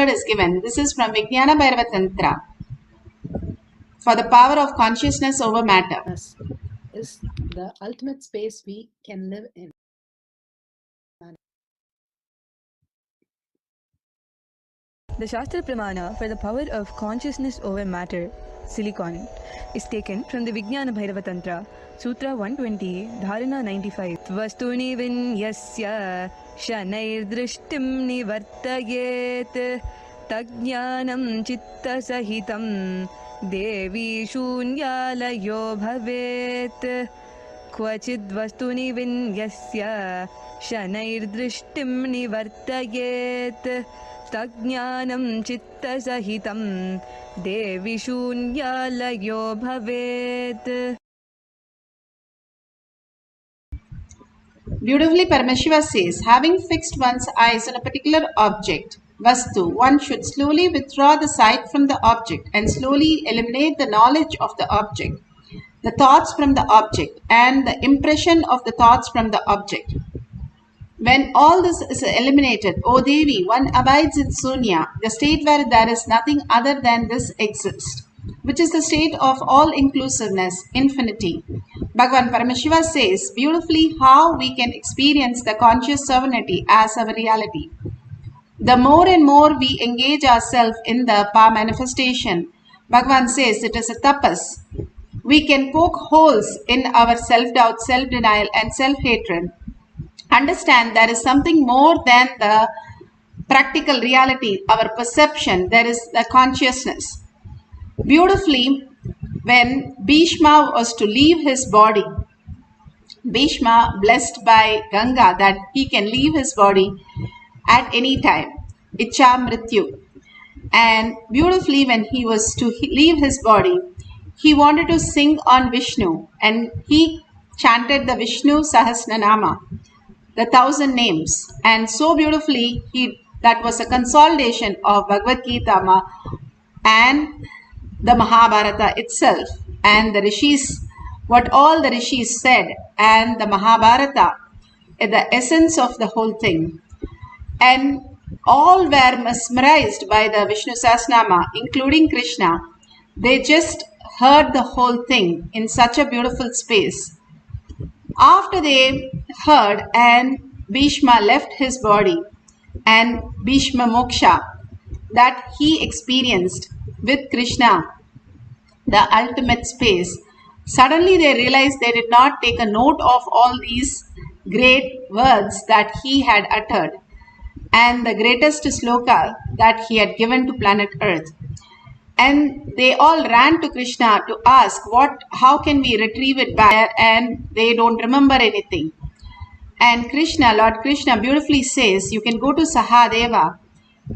method is given. This is from Vijnana Bhairava Tantra for the power of consciousness over matter. Is the ultimate space we can live in. The Shastra Pramana for the power of consciousness over matter, silicon, is taken from the Vijnana Bhairava Tantra, Sutra 120, Dharana 95. Tvastuni vinyasya shanair drishtim nivartayet tajnanam chitta sahitam devi shunyalayo bhavet. Kvachid vastuni vinyasya shanair drishtim nivartayet Tajnanam chitta sahitam devi shunyalayo bhavet. Beautifully, Paramashiva says, having fixed one's eyes on a particular object, Vastu, one should slowly withdraw the sight from the object and slowly eliminate the knowledge of the object, the thoughts from the object, and the impression of the thoughts from the object. When all this is eliminated, O Devi, one abides in Sunya, the state where there is nothing other than this exists, which is the state of all-inclusiveness, infinity. Bhagavan Paramashiva says beautifully how we can experience the conscious sovereignty as our reality. The more and more we engage ourselves in the power manifestation, Bhagavan says it is a tapas. We can poke holes in our self-doubt, self-denial and self-hatred. Understand there is something more than the practical reality, our perception, there is the consciousness. Beautifully, when Bhishma was to leave his body, Bhishma blessed by Ganga that he can leave his body at any time, Icha Mrityu. And beautifully when he was to leave his body, he wanted to sing on Vishnu and he chanted the Vishnu Sahasranama, the 1,000 names, and so beautifully that was a consolidation of Bhagavad Gita and the Mahabharata itself and the rishis, what all the rishis said, and the Mahabharata, the essence of the whole thing. And all were mesmerized by the Vishnu Sahasranama, including Krishna. They just heard the whole thing in such a beautiful space. After they heard and Bhishma left his body and Bhishma Moksha that he experienced with Krishna, the ultimate space, suddenly they realized they did not take a note of all these great words that he had uttered and the greatest sloka that he had given to planet Earth. And they all ran to Krishna to ask how can we retrieve it back, and they don't remember anything. And Krishna, Lord Krishna beautifully says, you can go to Sahadeva.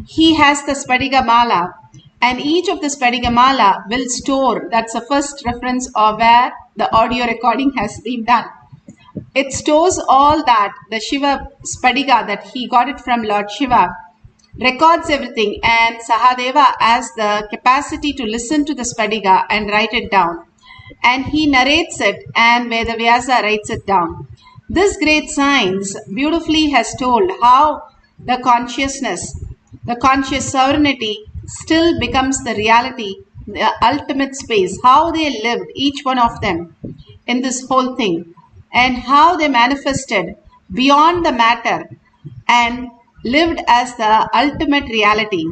He has the Spadiga Mala and each of the Spadiga Mala will store, that's the first reference of where the audio recording has been done. It stores all that, the Shiva Spadiga that he got it from Lord Shiva, records everything, and Sahadeva has the capacity to listen to the Spadiga and write it down. And he narrates it and Vedavyasa writes it down. This great science beautifully has told how the consciousness, the conscious sovereignty still becomes the reality, the ultimate space, how they lived, each one of them, in this whole thing, and how they manifested beyond the matter and lived as the ultimate reality.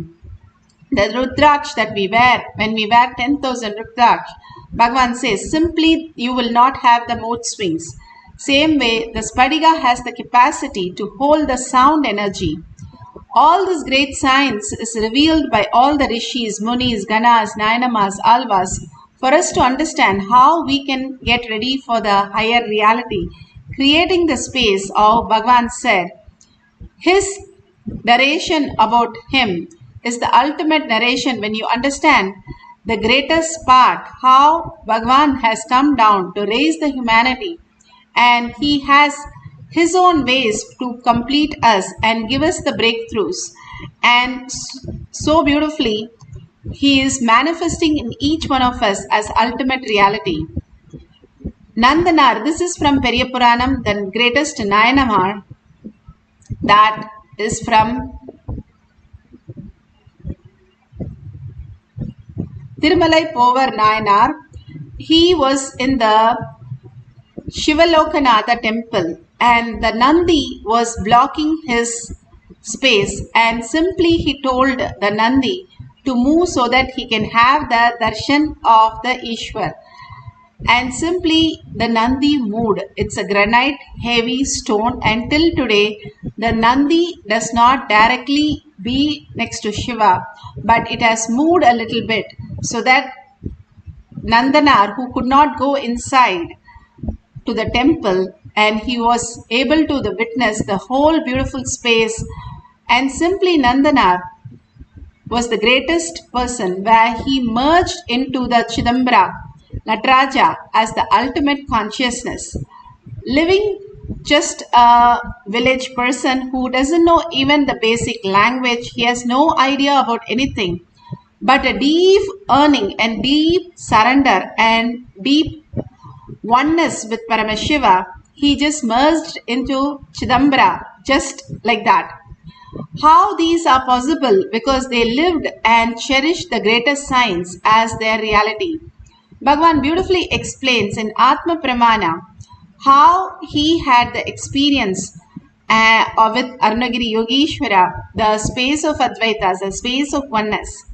The Rudraksh that we wear, when we wear 10,000 Rudraksh, Bhagavan says, simply you will not have the mood swings. Same way, the Spadiga has the capacity to hold the sound energy. All this great science is revealed by all the Rishis, Munis, Ganas, Nayanamas, Alvas, for us to understand how we can get ready for the higher reality, creating the space of Bhagavan said. His narration about him is the ultimate narration when you understand the greatest part, how Bhagavan has come down to raise the humanity and he has his own ways to complete us and give us the breakthroughs. And so beautifully, he is manifesting in each one of us as ultimate reality. Nandanar, this is from Periya Puranam, the greatest Nayanamar, that is from Tirumalai Povar Nayanar, he was in the Shivalokanatha temple and the Nandi was blocking his space, and simply he told the Nandi to move so that he can have the darshan of the Ishwar. And simply the Nandi moved. It's a granite heavy stone, and till today the Nandi does not directly be next to Shiva, but it has moved a little bit so that Nandanar, who could not go inside to the temple, and he was able to witness the whole beautiful space, and simply Nandanar was the greatest person where he merged into the Chidambara Nataraja as the ultimate consciousness, living just a village person who doesn't know even the basic language. He has no idea about anything, but a deep earning and deep surrender and deep oneness with Paramashiva. He just merged into Chidambara just like that. How these are possible? Because they lived and cherished the greatest science as their reality. Bhagavan beautifully explains in Atma Pramana how he had the experience with Arunagiri Yogeshwara, the space of Advaita, the space of oneness.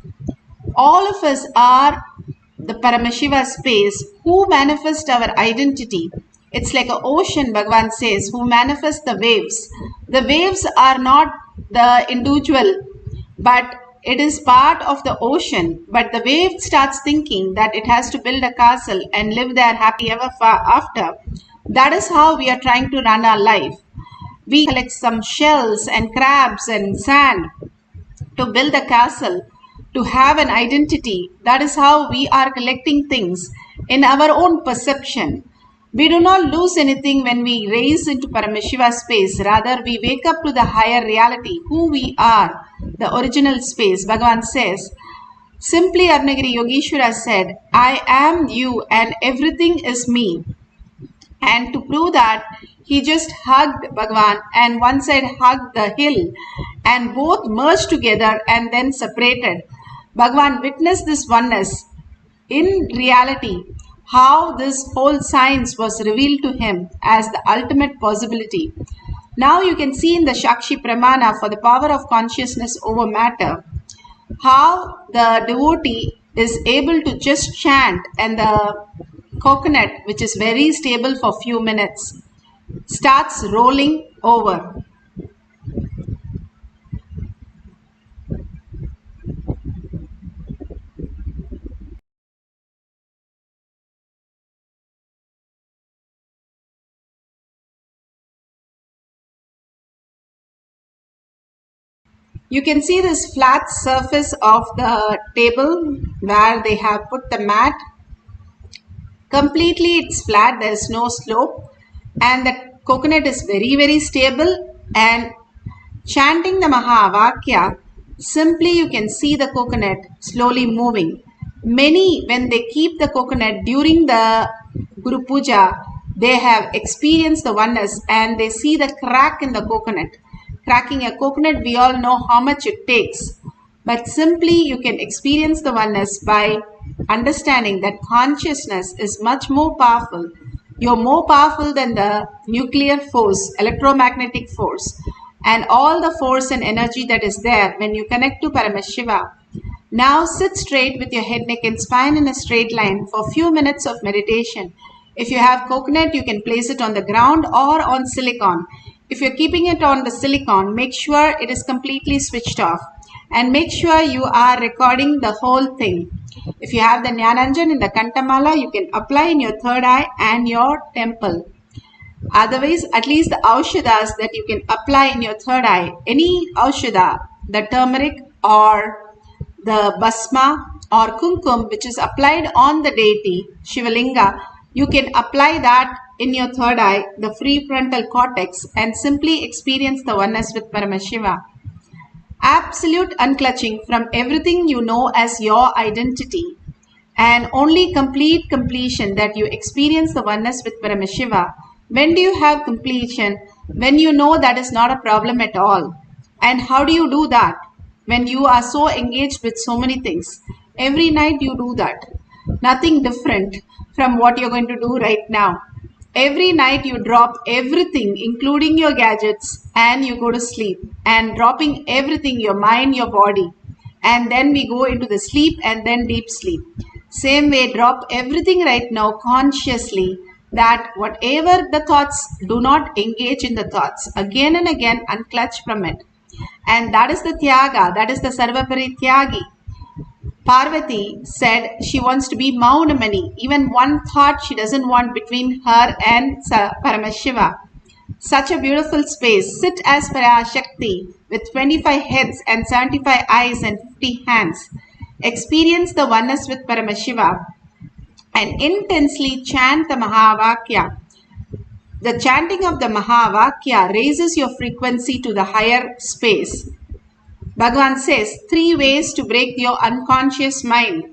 All of us are the Paramashiva space who manifest our identity. It's like an ocean, Bhagavan says, who manifest the waves. The waves are not the individual, but it is part of the ocean. But the wave starts thinking that it has to build a castle and live there happy ever after. That is how we are trying to run our life. We collect some shells and crabs and sand to build a castle, to have an identity. That is how we are collecting things in our own perception. We do not lose anything when we raise into Paramashiva space. Rather, we wake up to the higher reality, who we are, the original space. Bhagavan says, simply Arunagiri Yogeshwara said, I am you and everything is me. And to prove that, he just hugged Bhagavan, and one side hugged the hill, and both merged together and then separated. Bhagavan witnessed this oneness in reality, how this whole science was revealed to him as the ultimate possibility. Now you can see in the Shakshi Pramana for the power of consciousness over matter, how the devotee is able to just chant, and the coconut, which is very stable for few minutes, starts rolling over. You can see this flat surface of the table where they have put the mat. Completely it's flat, there is no slope, and the coconut is very stable. And chanting the Mahavakya, simply you can see the coconut slowly moving. Many, when they keep the coconut during the Guru Puja, they have experienced the oneness and they see the crack in the coconut. Cracking a coconut, we all know how much it takes. But simply you can experience the oneness by understanding that consciousness is much more powerful. You're more powerful than the nuclear force, electromagnetic force, and all the force and energy that is there when you connect to Paramashiva. Now sit straight with your head, neck and spine in a straight line for a few minutes of meditation. If you have coconut, you can place it on the ground or on silicon. If you're keeping it on the silicon, make sure it is completely switched off. And make sure you are recording the whole thing. If you have the Jnananjan in the Kantamala, you can apply in your third eye and your temple. Otherwise, at least the Aushadas that you can apply in your third eye, any Aushada, the turmeric or the Basma or Kumkum, which is applied on the deity, Shivalinga, you can apply that in your third eye, the prefrontal cortex, and simply experience the oneness with Paramashiva. Absolute unclutching from everything you know as your identity, and only complete completion that you experience the oneness with Paramashiva. When do you have completion? When you know that is not a problem at all. And how do you do that? When you are so engaged with so many things. Every night you do that. Nothing different from what you're going to do right now. Every night you drop everything, including your gadgets, and you go to sleep. And dropping everything, your mind, your body. And then we go into the sleep and then deep sleep. Same way, drop everything right now consciously, that whatever the thoughts, do not engage in the thoughts. Again and again, unclutch from it. And that is the Tyaga, that is the Sarvapari Tyagi. Parvati said she wants to be Maunamani. Even one thought she doesn't want between her and Paramashiva. Such a beautiful space. Sit as Parashakti with 25 heads and 75 eyes and 50 hands. Experience the oneness with Paramashiva and intensely chant the Mahavakya. The chanting of the Mahavakya raises your frequency to the higher space. Bhagavan says 3 ways to break your unconscious mind.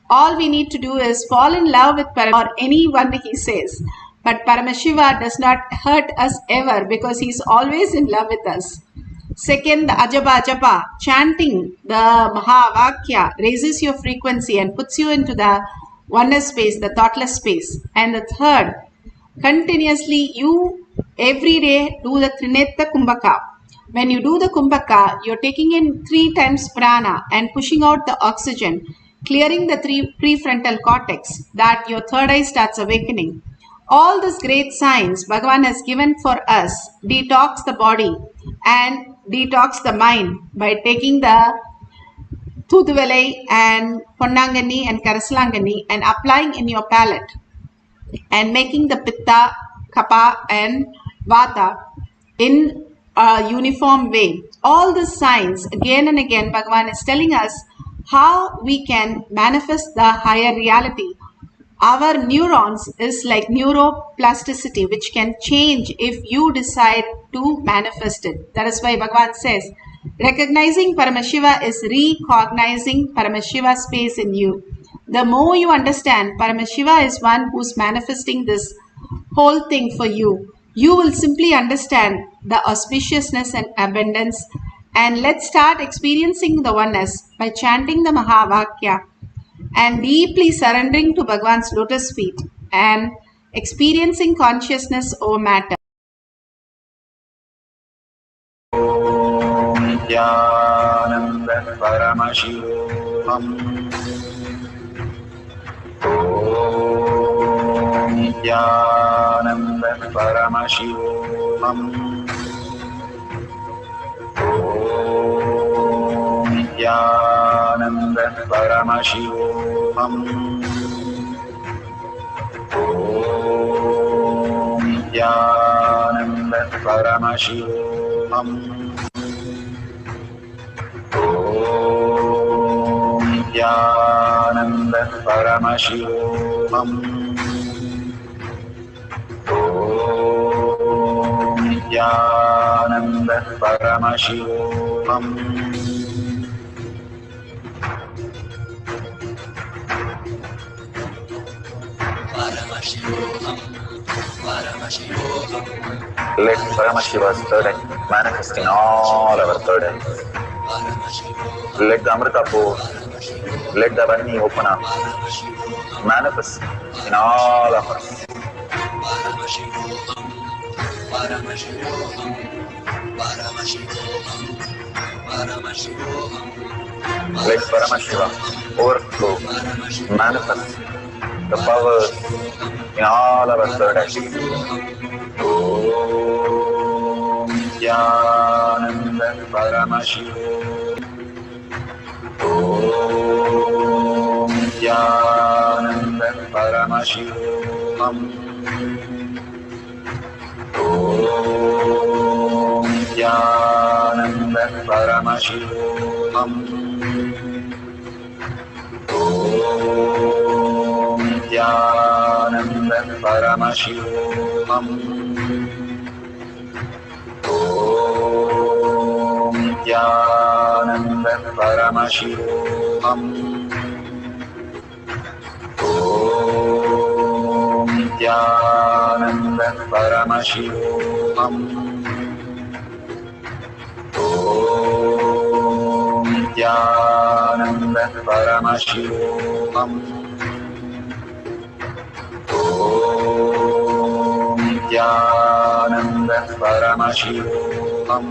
All we need to do is fall in love with Paramashiva or anyone, he says. But Paramashiva does not hurt us ever because he is always in love with us. Second, the Ajaba Japa, chanting the Mahavakya raises your frequency and puts you into the oneness space, the thoughtless space. And the third, continuously you every day do the Trinetta Kumbhaka. When you do the Kumbhaka, you're taking in 3 times prana and pushing out the oxygen, clearing the prefrontal cortex, that your third eye starts awakening. All these great signs Bhagavan has given for us. Detox the body and detox the mind by taking the Thuduvalai and Ponnangani and Karasalangani and applying in your palate and making the Pitta, Kapha and Vata in a uniform way. All the signs, again and again, Bhagavan is telling us how we can manifest the higher reality. Our neurons is like neuroplasticity, which can change if you decide to manifest it. That is why Bhagavan says, recognizing Paramashiva is recognizing Paramashiva space in you. The more you understand Paramashiva is one who's manifesting this whole thing for you, you will simply understand the auspiciousness and abundance. And let's start experiencing the oneness by chanting the Mahavakya and deeply surrendering to Bhagavan's lotus feet and experiencing consciousness over matter. Nithyananda Paramashivoham. Nithyananda Paramashivoham. Nithyananda Paramashivoham. Nithyananda Paramashivoham. Nithyananda Paramashivoham. Nithyananda Paramashivoham. Let Paramashiva's third eye manifest in all our third eyes. Let the Amrita pour, let the Varni open up, manifest in all of us. Let Paramashiva overflow, manifest the powers in all our third eyes. Om Nithyananda Paramashivoham. Om Nithyananda Paramashivoham. Om Nithyananda Paramashivoham. Om Nithyananda Paramashivoham. Om Nithyananda Paramashivoham. Om Nithyananda Paramashivoham. Om Nithyananda Paramashivoham. Om Nithyananda Paramashivam.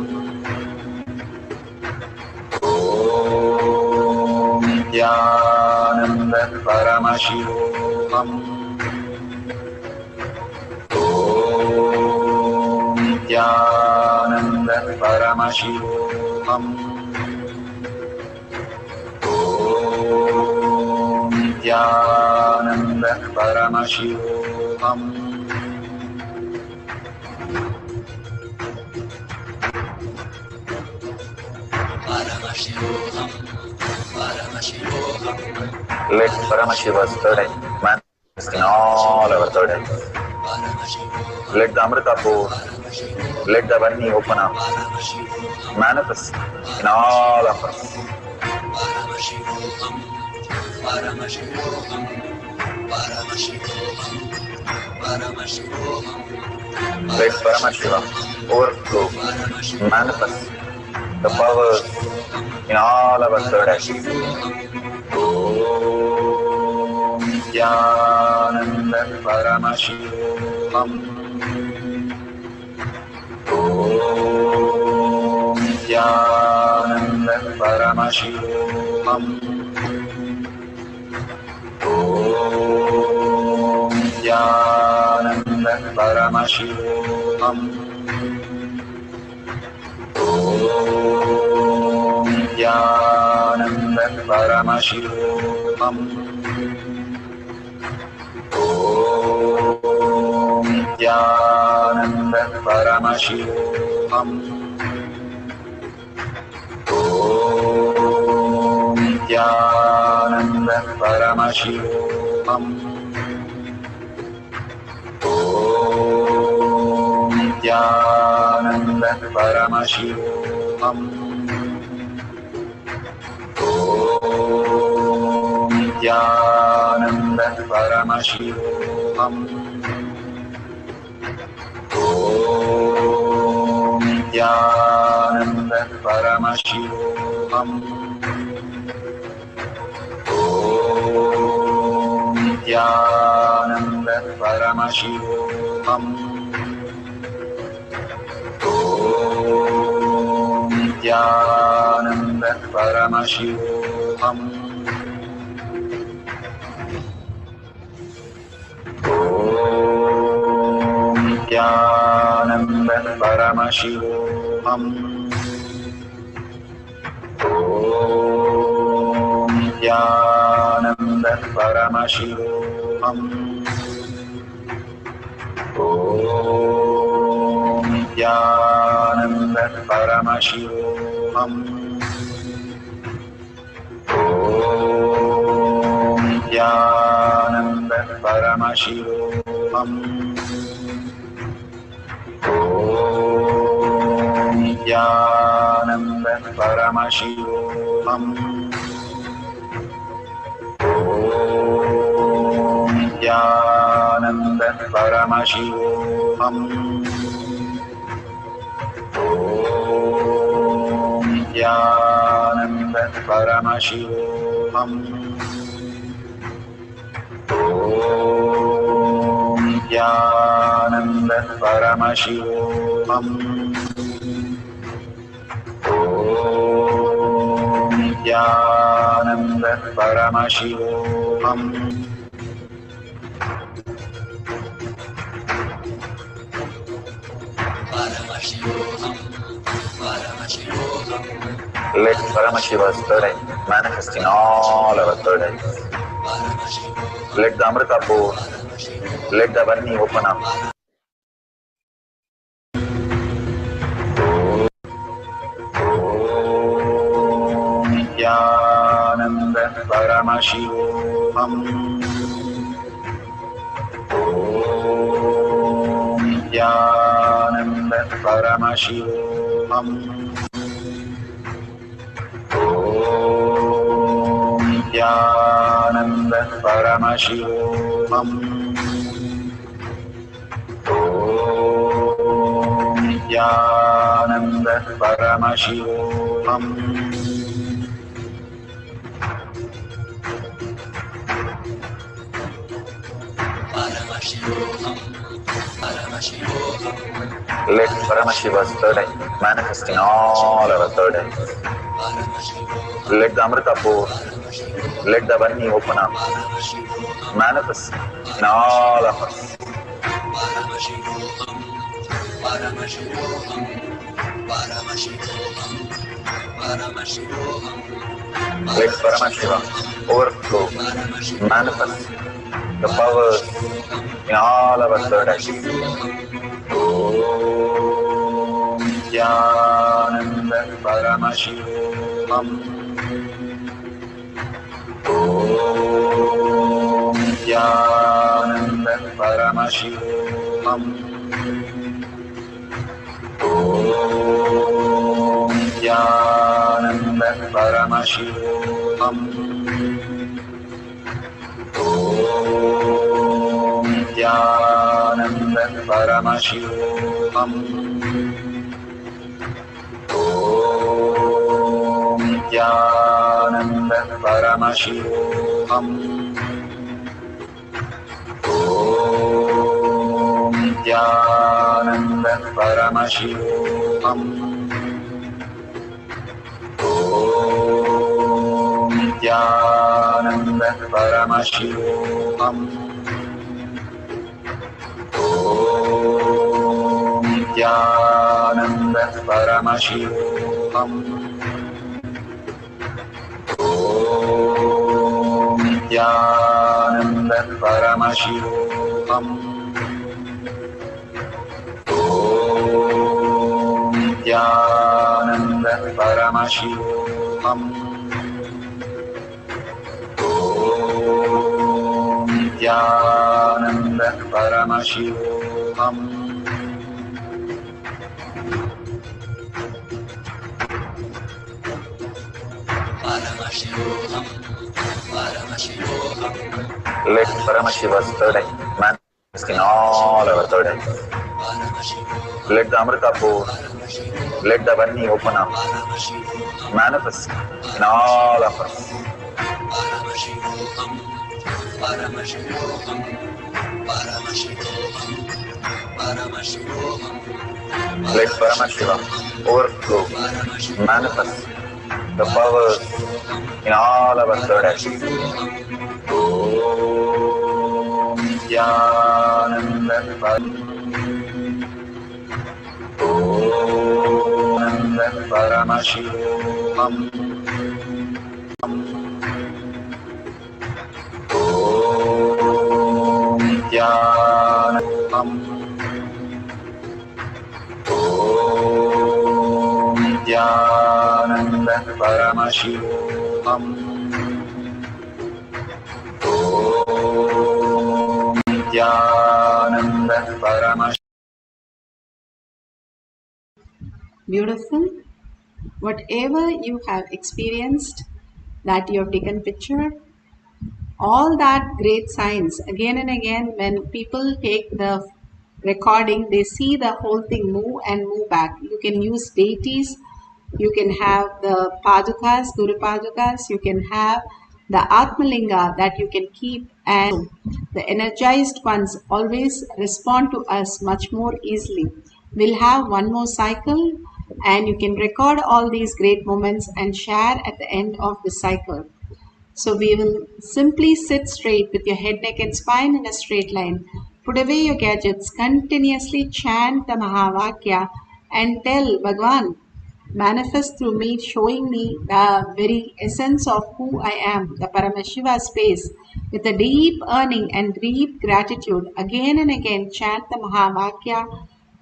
Om Nithyananda Paramashivam. Om Nithyananda Paramashivam. Om Nithyananda Paramashivoham. Let Paramashiva's third eye manifest in all our third eyes. Let the Amrita pour, let the Varni open up, manifest in all of us. Let Paramashiva overflow, manifest the powers in all our third eyes. Om Nithyananda Paramashivam. Om Nithyananda Paramashivam. Om Nithyananda Paramashivam. Om Nithyananda Paramashivoham. Om Nithyananda Paramashivoham. Om Nithyananda Paramashivoham. Om Nithyananda Paramashivoham. Om Nithyananda Paramashivoham. Om Nithyananda Paramashivoham. Om Nithyananda Paramashivoham. Om Nithyananda Paramashivoham. Om Nithyananda Paramashivoham. Om Nithyananda Paramashivoham. Om Nithyananda Paramashivoham. Om Nithyananda Paramashivoham. Om Nithyananda Paramashivoham. Om Nithyananda Paramashivoham. Om Nithyananda Paramashivoham. Om Nithyananda Paramashivoham. Om Nithyananda Paramashivoham. Let Paramashiva's third eye manifest in all our third eyes. Let the Amrita pour, let the Varni open up. Om Nithyananda Paramashivoham. Om Nithyananda Paramashivoham. Om Nithyananda Paramashivoham. Om Nithyananda Paramashivoham. Let Paramashiva's third eye manifest in all our third eyes. Let the Amrita pour, let the Vanni open up, manifest in all of us. Let Paramashiva overflow, manifest the powers in all our third eyes. Om Nithyananda Paramashivam. Om Nithyananda Paramashivam. Om Nithyananda Paramashivam. Om Nithyananda Paramashivoham. Om Nithyananda Paramashivoham. Om Nithyananda Paramashivoham. Om Nithyananda Paramashivoham. Om Nithyananda Paramashivoham. Om Nithyananda Paramashivoham. Om Nithyananda Paramashivoham. Om Nithyananda Paramashivoham. Let Paramashiva's third eye manifest in all our third eyes. Let the Amrita pour, let the Vanni open up, manifest in all of us. Let Paramashiva overflow, manifest the powers in all our third eyes. Om Nithyananda Paramashivoham. Om Nithyananda Om Nithyananda Paramashivoham. Om Nithyananda Paramashivoham. Beautiful. Whatever you have experienced, that you have taken picture, all that great science, again and again when people take the recording, they see the whole thing move and move back. You can use deities, you can have the padukas, guru padukas, you can have the atmalinga that you can keep, and the energized ones always respond to us much more easily. We'll have one more cycle and you can record all these great moments and share at the end of the cycle. So we will simply sit straight with your head, neck and spine in a straight line. Put away your gadgets, continuously chant the Mahavakya and tell Bhagwan, manifest through me, showing me the very essence of who I am, the Paramashiva space. With a deep yearning and deep gratitude, again and again chant the Mahavakya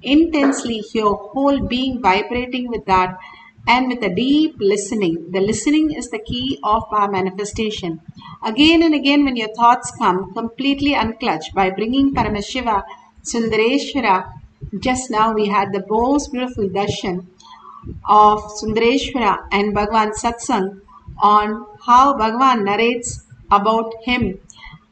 intensely, your whole being vibrating with that, and with a deep listening. The listening is the key of our manifestation. Again and again when your thoughts come, completely unclutch by bringing Paramashiva, Sundareshwara. Just now we had the most beautiful darshan of Sundareshwara and Bhagwan Satsang on how Bhagwan narrates about him.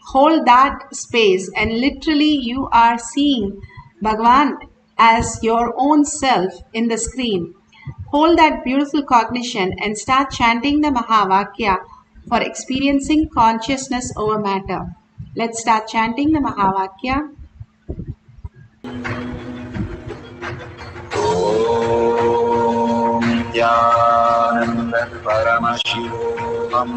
Hold that space and literally you are seeing Bhagwan as your own self in the screen. Hold that beautiful cognition and start chanting the Mahavakya for experiencing consciousness over matter. Let's start chanting the Mahavakya. Om Nithyananda Paramashivoham.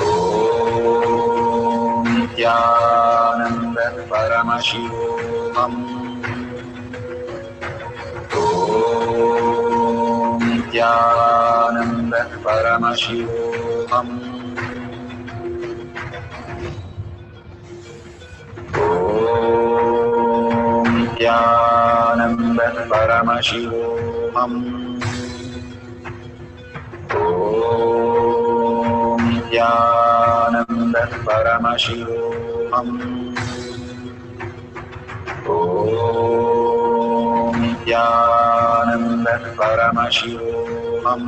Om Nithyananda Paramashivoham. Om Nithyananda Paramashivoham. Om Nithyananda Paramashivoham. Om Nithyananda Paramashivoham. Om Nithyananda Paramashivoham.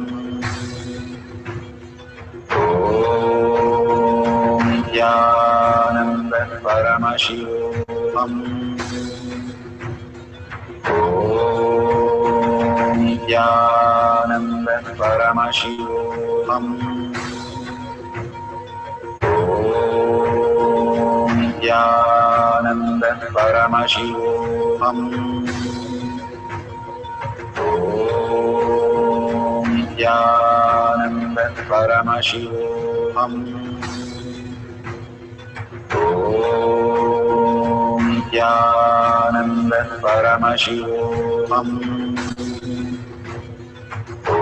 Om Nithyananda Paramashivoham. Om Nithyananda Paramashivoham. Om Nithyananda Paramashivoham. Om Nithyananda Paramashivoham. Om Nithyananda Paramashivoham. Om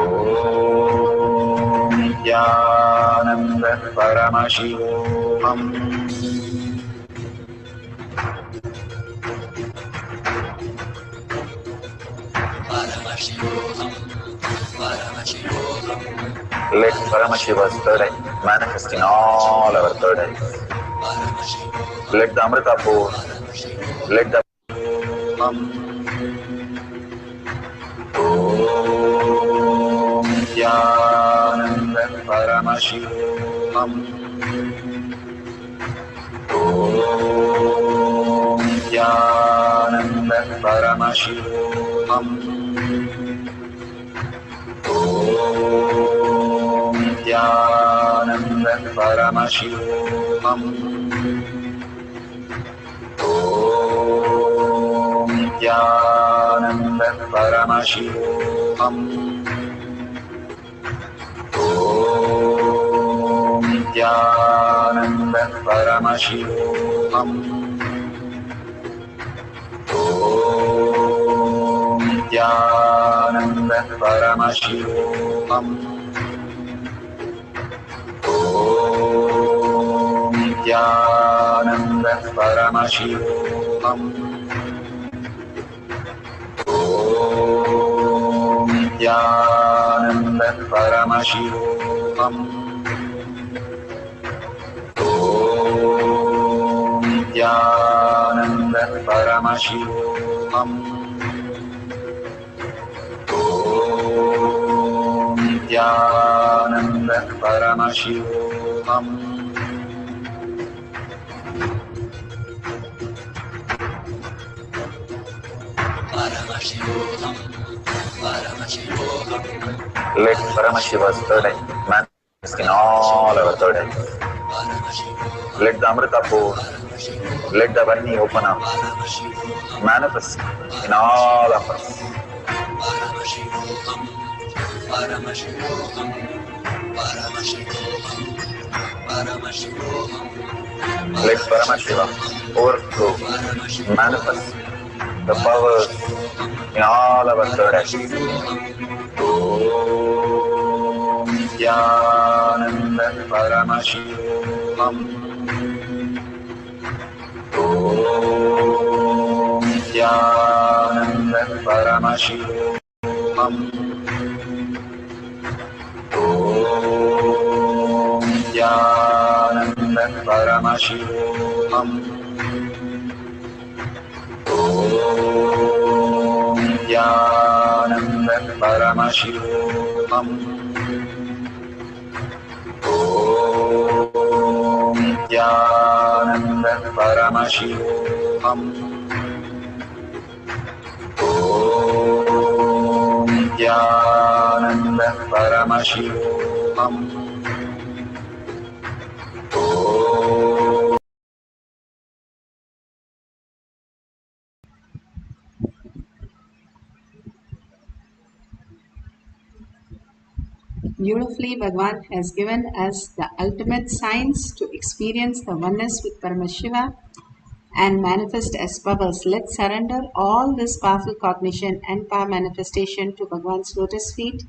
Nithyananda Paramashivoham. Let Paramashiva's third eye manifest in all our third eyes. Let the Amrita pour, let the Om Nithyananda Paramashivoham. Om Nithyananda Paramashivoham. Om Nithyananda Paramashivoham. Om Nithyananda Paramashivoham. Om Nithyananda Paramashivoham. Om Nithyananda Paramashivoham. Om Nithyananda Paramashivoham. Om Nithyananda Paramashivoham. Om Nithyananda Paramashivoham. Om Nithyananda Paramashivoham. Let Paramashiva's third eye manifest in all our third eyes. Let the Amrita pour, let the Vani open up, manifest in all of us. Let Paramashiva overflow, manifest the powers in all our third eyes. Om Nithyananda Paramashivoham. Om Nithyananda Paramashivoham. Om Nithyananda Paramashivoham. Om Nithyananda Paramashivoham. Om Nithyananda Paramashivoham. Om Nithyananda Paramashivoham. Beautifully, Bhagavan has given us the ultimate science to experience the oneness with Paramashiva and manifest as powers. Let's surrender all this powerful cognition and power manifestation to Bhagavan's lotus feet.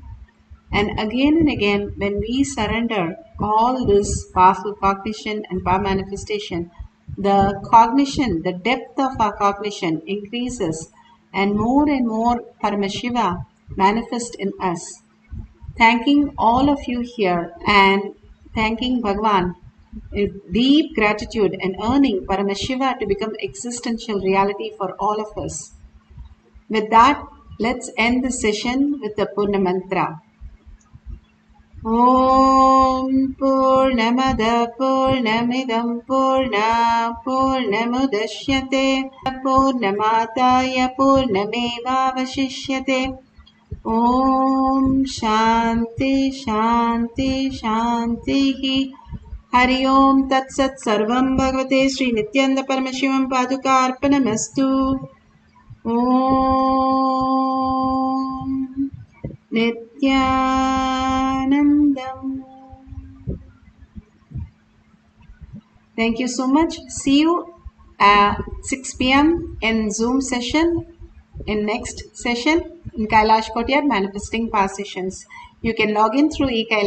And again, when we surrender all this powerful cognition and power manifestation, the cognition, the depth of our cognition increases, and more Paramashiva manifest in us. Thanking all of you here and thanking Bhagavan with deep gratitude and earning Paramashiva to become existential reality for all of us. With that, let's end the session with the Purna Mantra. Om Purnamada Purnamidam Purna Purnamudashyate Purnamataya Purnamevavashishyate. Om Shanti Shanti Shanti. Hari Om Tat Sat Sarvam Bhagavate Sri Nithyananda Paramashivam Paduka Arpanamastu. Om Nithyanandam. Thank you so much. See you at 6 p.m. in Zoom session, in next session in Kailash Kotyar Manifesting Power Sessions. You can log in through eKailash.